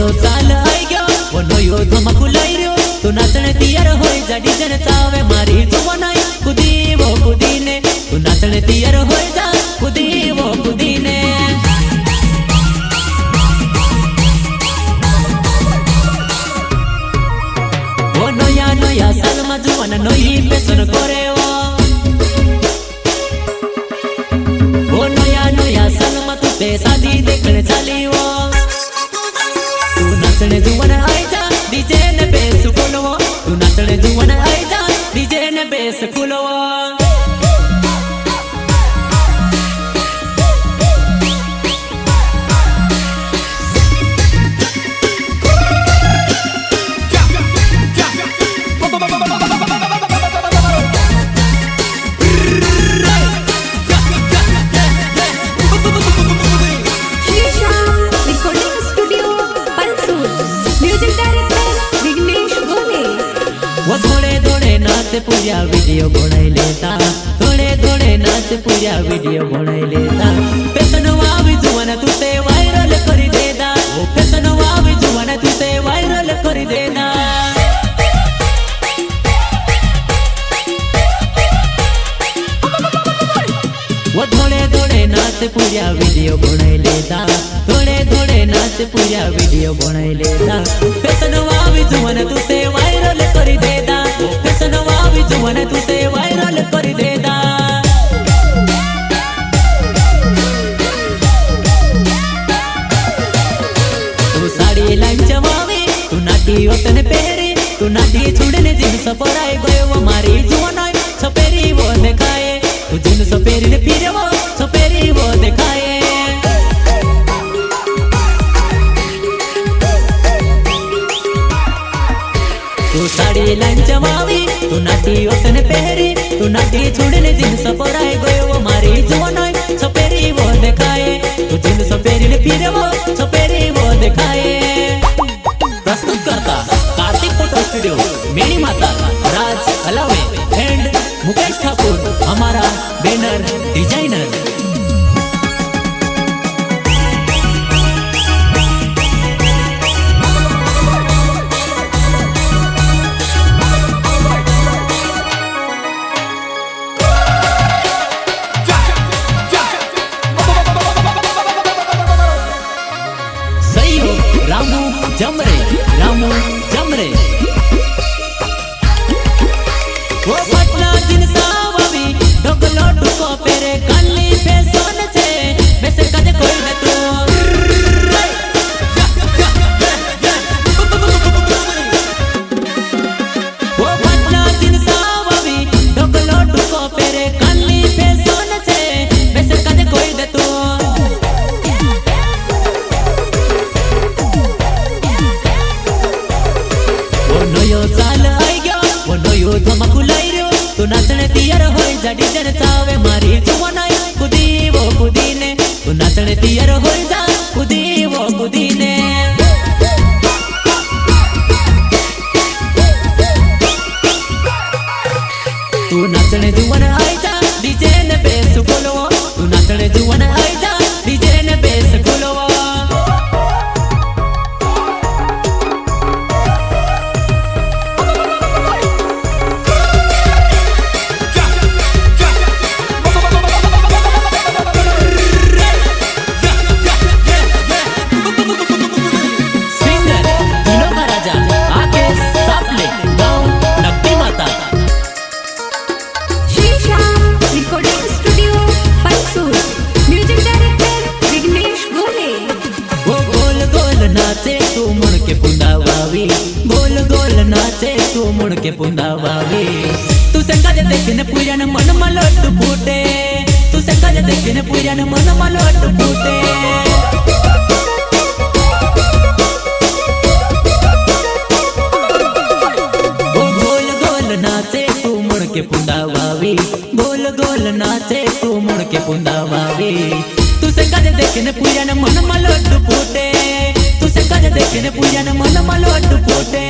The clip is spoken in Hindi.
नयो साल आई गयो वो नयो धमाको लई रयो तू नाचने तैयार होई जा डीजे ने चावे मारी जुवनाई कुदी वो कुदी ने तू नाचने तैयार होई जा कुदी वो कुदी ने वो नया नया साल मा जुवाना नई फैशन करे वो नया नया साल मा तू ते शादी देखने चली वो तू नाचने जुवाना आई जा डीजे ने बेस खुलवो तू नाचने जुवाना आई जा डीजे ने बेस खुलवो वो थोड़े थोड़े नाच पूरा वीडियो बनाई लेता थोड़े थोड़े नाच पूरा वीडियो बनाई लेता फैशन वावी जुवाना तुसे वायरल करी देदा वो फैशन वावी जुवाना तुसे वायरल करी देदा वो थोड़े थोड़े नाच पूरा वीडियो बनाई लेता थोड़े थोड़े नाच पूरा वीडियो बनाई लेता फैशन वावी जुवाना तुसे वायरल करी देदा फैशन वावी जुवाना तुसे वायरल करी देदा तू साड़ी लाइन जवावी तू नाटी ओतने पहरी तू नाटी छुड़ने जींस पराई गयो वो मारी जुवाना छपेरी वो देखाए तू जींस पेरी ने फिरे वो छपेरी वो देखाए तू साड़ी लाइन जवावी तू नाटी ओतने पहरी तू नाटी छुड़ने जींस पराई गयो वो मारी जुवाना छपेरी वो देखाए तू जींस पेरी ने फिरे वो छपेरी वो देखाए प्रस्तुत करता कार्तिक फोटो स्टूडियो मेरी माता राज हलावे एंड मुकेश ठाकुर हमारा बैनर डिजाइनर रामू जमरे वो पटना जिनसा ववी ढोकलो टुको पेरे काली फैशन छे वैसे कदे कोई न तू वो पटना जिनसा ववी ढोकलो टुको पेरे काली फैशन छे वैसे कदे कोई न तू नयो साल आई गयो वो नयो धमाको लई रयो तू नाचने तैयार होई जा डीजे ने चावे मारी जुवानाई कुदी वो कुदी ने तू नाचने तैयार होई जा कुदी वो कुदी ने तू नाचने जुवाना आई जा डीजे ने बेस खोलो तू नाचने जुवाना आई जा डीजे ने बेस खोलो नाचे तू मुड़ के पुंदावावी गोल गोल नाचे तू मुड़ के पुंदावावी तू से कज देखने पूरा न मन मलोट फूटे तू से कज देखने पूरा न मन मलोट फूटे वो गोल गोल नाचे तू मुड़ के पुंदावावी गोल गोल नाचे तू मुड़ के पुंदावावी तू से कज देखने पूरा न मन मलोट फूटे देखने पूजा न मन मलोट फूटे।